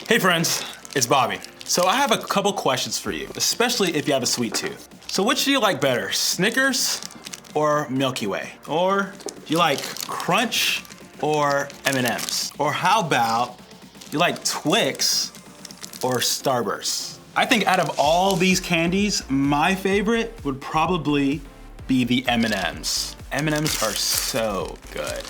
Hey friends, it's Bobby. So I have a couple questions for you, especially if you have a sweet tooth. So which do you like better, Snickers or Milky Way? Or do you like Crunch or M&Ms? Or how about you like Twix or Starburst? I think out of all these candies, my favorite would probably be the M&Ms. M&Ms are so good.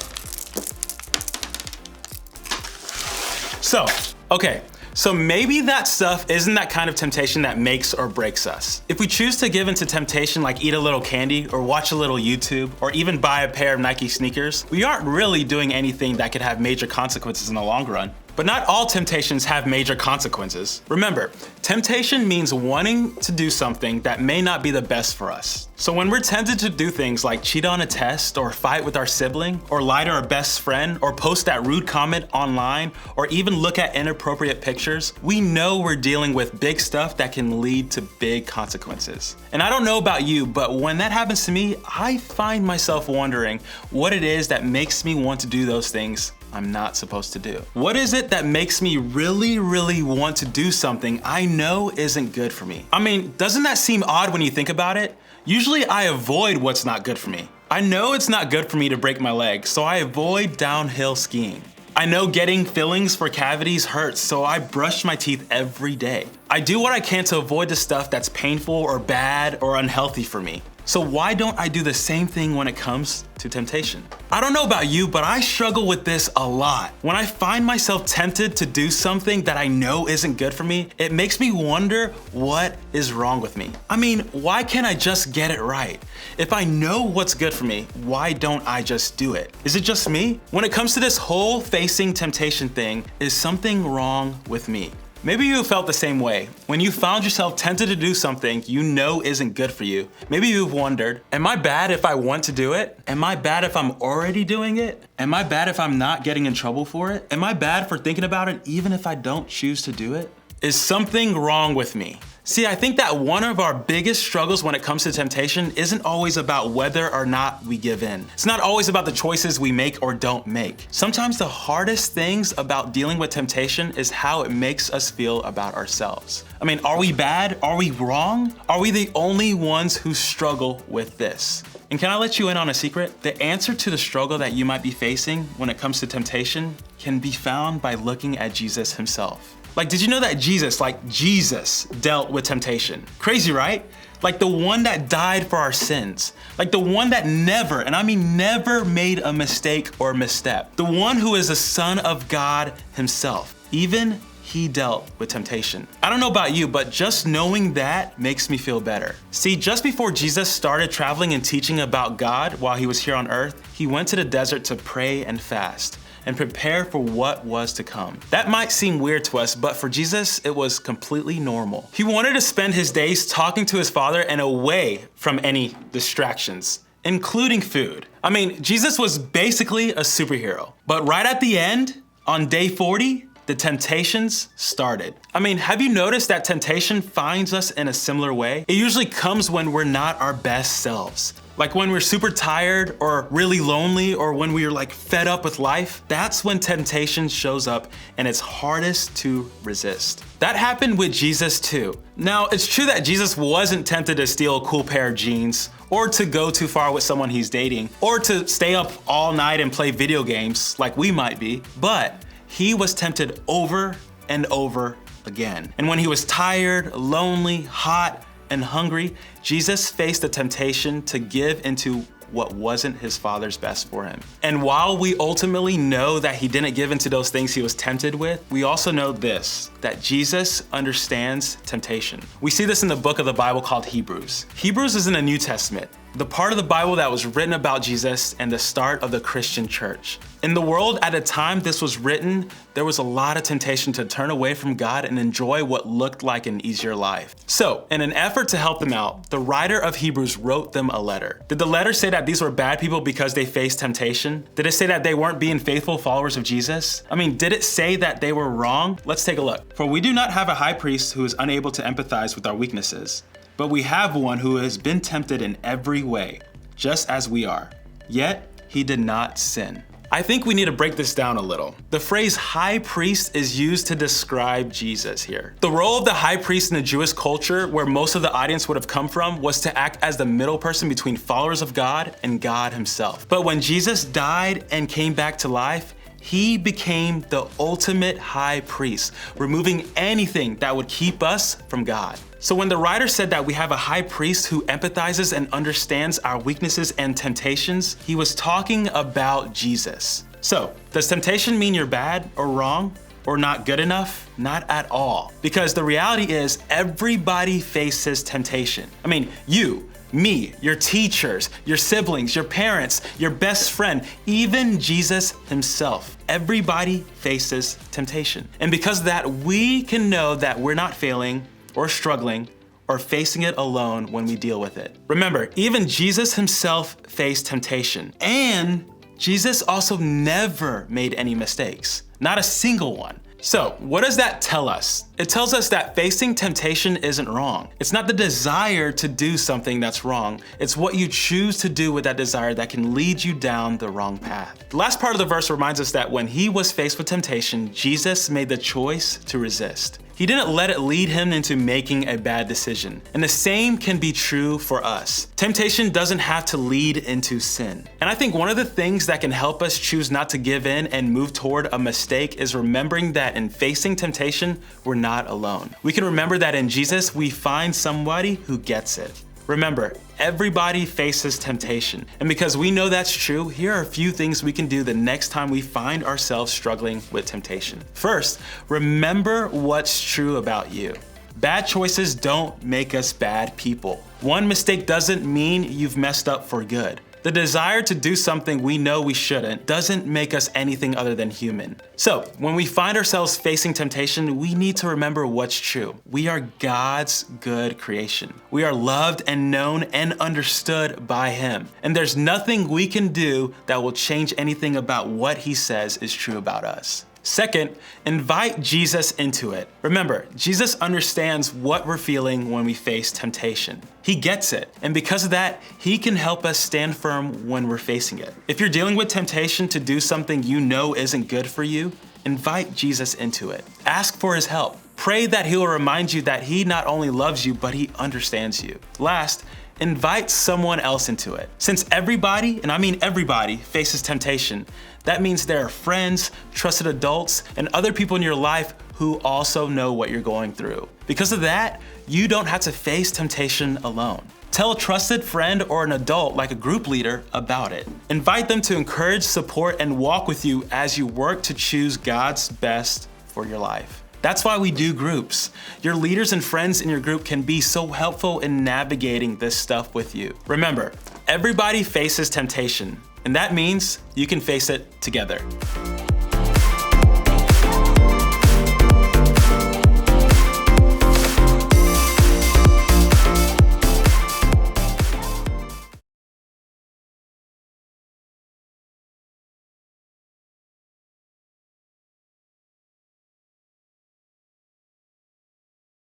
So maybe that stuff isn't that kind of temptation that makes or breaks us. If we choose to give into temptation like eat a little candy or watch a little YouTube or even buy a pair of Nike sneakers, we aren't really doing anything that could have major consequences in the long run. But not all temptations have major consequences. Remember, temptation means wanting to do something that may not be the best for us. So when we're tempted to do things like cheat on a test or fight with our sibling or lie to our best friend or post that rude comment online or even look at inappropriate pictures, we know we're dealing with big stuff that can lead to big consequences. And I don't know about you, but when that happens to me, I find myself wondering what it is that makes me want to do those things I'm not supposed to do. What is it that makes me really want to do something I know isn't good for me? I mean, doesn't that seem odd when you think about it? Usually I avoid what's not good for me. I know it's not good for me to break my leg, so I avoid downhill skiing. I know getting fillings for cavities hurts, so I brush my teeth every day. I do what I can to avoid the stuff that's painful or bad or unhealthy for me. So why don't I do the same thing when it comes to temptation? I don't know about you, but I struggle with this a lot. When I find myself tempted to do something that I know isn't good for me, it makes me wonder what is wrong with me. I mean, why can't I just get it right? If I know what's good for me, why don't I just do it? Is it just me? When it comes to this whole facing temptation thing, is something wrong with me? Maybe you felt the same way. When you found yourself tempted to do something you know isn't good for you, maybe you've wondered, am I bad if I want to do it? Am I bad if I'm already doing it? Am I bad if I'm not getting in trouble for it? Am I bad for thinking about it even if I don't choose to do it? Is something wrong with me? See, I think that one of our biggest struggles when it comes to temptation isn't always about whether or not we give in. It's not always about the choices we make or don't make. Sometimes the hardest things about dealing with temptation is how it makes us feel about ourselves. I mean, are we bad? Are we wrong? Are we the only ones who struggle with this? And can I let you in on a secret? The answer to the struggle that you might be facing when it comes to temptation can be found by looking at Jesus himself. Like, did you know that Jesus dealt with temptation? Crazy, right? Like the one that died for our sins. Like the one that never, and I mean never made a mistake or misstep. The one who is the Son of God himself. Even he dealt with temptation. I don't know about you, but just knowing that makes me feel better. See, just before Jesus started traveling and teaching about God while he was here on earth, he went to the desert to pray and fast and prepare for what was to come. That might seem weird to us, but for Jesus, it was completely normal. He wanted to spend his days talking to his Father and away from any distractions, including food. I mean, Jesus was basically a superhero. But right at the end, on day 40, the temptations started. I mean, have you noticed that temptation finds us in a similar way? It usually comes when we're not our best selves. Like when we're super tired or really lonely or when we're like fed up with life, that's when temptation shows up and it's hardest to resist. That happened with Jesus too. Now, it's true that Jesus wasn't tempted to steal a cool pair of jeans or to go too far with someone he's dating or to stay up all night and play video games like we might be, but he was tempted over and over again. And when he was tired, lonely, hot, and hungry, Jesus faced the temptation to give into what wasn't his Father's best for him. And while we ultimately know that he didn't give into those things he was tempted with, we also know this, that Jesus understands temptation. We see this in the book of the Bible called Hebrews. Hebrews is in the New Testament, the part of the Bible that was written about Jesus and the start of the Christian church. In the world at the time this was written, there was a lot of temptation to turn away from God and enjoy what looked like an easier life. So, in an effort to help them out, the writer of Hebrews wrote them a letter. Did the letter say that these were bad people because they faced temptation? Did it say that they weren't being faithful followers of Jesus? I mean, did it say that they were wrong? Let's take a look. For we do not have a high priest who is unable to empathize with our weaknesses, but we have one who has been tempted in every way, just as we are. Yet he did not sin. I think we need to break this down a little. The phrase high priest is used to describe Jesus here. The role of the high priest in the Jewish culture, where most of the audience would have come from, was to act as the middle person between followers of God and God himself. But when Jesus died and came back to life, he became the ultimate high priest, removing anything that would keep us from God. So when the writer said that we have a high priest who empathizes and understands our weaknesses and temptations, he was talking about Jesus. So, does temptation mean you're bad or wrong or not good enough? Not at all. Because the reality is everybody faces temptation. I mean, you, me, your teachers, your siblings, your parents, your best friend, even Jesus himself. Everybody faces temptation. And because of that, we can know that we're not failing or struggling or facing it alone when we deal with it. Remember, even Jesus himself faced temptation. And Jesus also never made any mistakes, not a single one. So what does that tell us? It tells us that facing temptation isn't wrong. It's not the desire to do something that's wrong. It's what you choose to do with that desire that can lead you down the wrong path. The last part of the verse reminds us that when he was faced with temptation, Jesus made the choice to resist. He didn't let it lead him into making a bad decision. And the same can be true for us. Temptation doesn't have to lead into sin. And I think one of the things that can help us choose not to give in and move toward a mistake is remembering that in facing temptation, we're not alone. We can remember that in Jesus, we find somebody who gets it. Remember, everybody faces temptation. And because we know that's true, here are a few things we can do the next time we find ourselves struggling with temptation. First, remember what's true about you. Bad choices don't make us bad people. One mistake doesn't mean you've messed up for good. The desire to do something we know we shouldn't doesn't make us anything other than human. So when we find ourselves facing temptation, we need to remember what's true. We are God's good creation. We are loved and known and understood by him. And there's nothing we can do that will change anything about what he says is true about us. Second, invite Jesus into it. Remember, Jesus understands what we're feeling when we face temptation. He gets it, and because of that, he can help us stand firm when we're facing it. If you're dealing with temptation to do something you know isn't good for you, invite Jesus into it. Ask for his help. Pray that he will remind you that he not only loves you, but he understands you. Last, invite someone else into it. Since everybody, and I mean everybody, faces temptation, that means there are friends, trusted adults, and other people in your life who also know what you're going through. Because of that, you don't have to face temptation alone. Tell a trusted friend or an adult, like a group leader, about it. Invite them to encourage, support, and walk with you as you work to choose God's best for your life. That's why we do groups. Your leaders and friends in your group can be so helpful in navigating this stuff with you. Remember, everybody faces temptation, and that means you can face it together.